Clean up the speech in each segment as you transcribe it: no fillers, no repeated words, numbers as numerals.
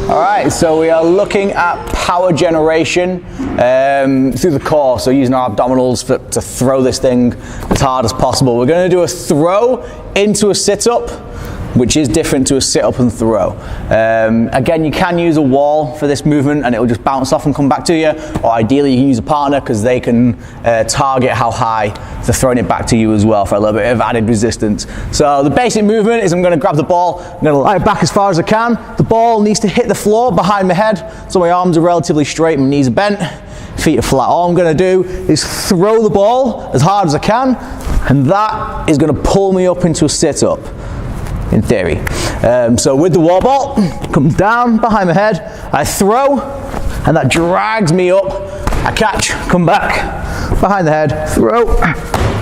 All right, so we are looking at power generation through the core, so using our abdominals to throw this thing as hard as possible. We're going to do a throw into a sit-up, which is different to a sit-up and throw. Again, you can use a wall for this movement and it will just bounce off and come back to you, or ideally you can use a partner because they can target how high they're throwing it back to you as well for a little bit of added resistance. So the basic movement is I'm going to grab the ball, I'm going to lie it back as far as I can. The ball needs to hit the floor behind my head, so my arms are relatively straight, my knees are bent, feet are flat. All I'm going to do is throw the ball as hard as I can, and that is going to pull me up into a sit-up. In theory. So with the wall ball, comes down behind my head, I throw, and that drags me up, I catch, come back, behind the head, throw,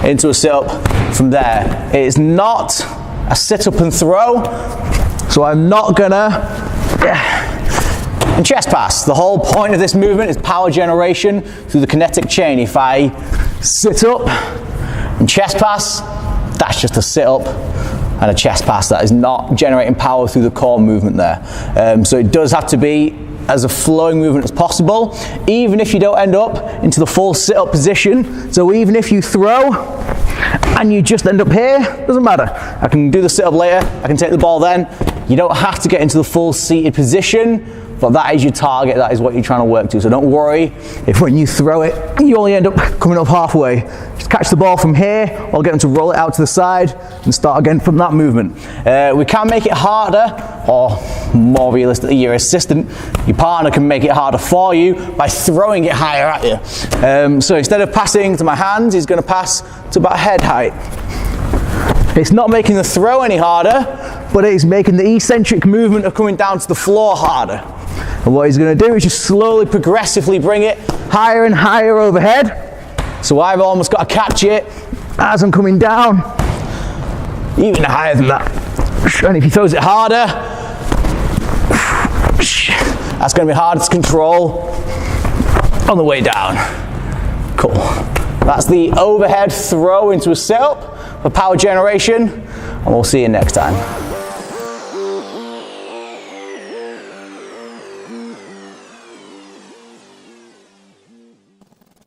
into a sit-up from there. It is not a sit-up and throw, so I'm not gonna, and chest pass. The whole point of this movement is power generation through the kinetic chain. If I sit up and chest pass, that's just a sit-up and a chest pass. That is not generating power through the core movement there. So it does have to be as a flowing movement as possible, even if you don't end up into the full sit-up position. So even if you throw and you just end up here, doesn't matter. I can do the sit-up later, I can take the ball then. You don't have to get into the full seated position, but that is your target, that is what you're trying to work to. So don't worry if when you throw it, you only end up coming up halfway. Just catch the ball from here, or get them to roll it out to the side and start again from that movement. We can make it harder, or more realistically, your assistant, your partner can make it harder for you by throwing it higher at you. So instead of passing to my hands, he's going to pass to about head height. It's not making the throw any harder, but it is making the eccentric movement of coming down to the floor harder. And what he's going to do is just slowly, progressively bring it higher and higher overhead. So I've almost got to catch it as I'm coming down, even higher than that. And if he throws it harder, that's going to be harder to control on the way down. Cool. That's the overhead throw into a sit-up for power generation, and we'll see you next time.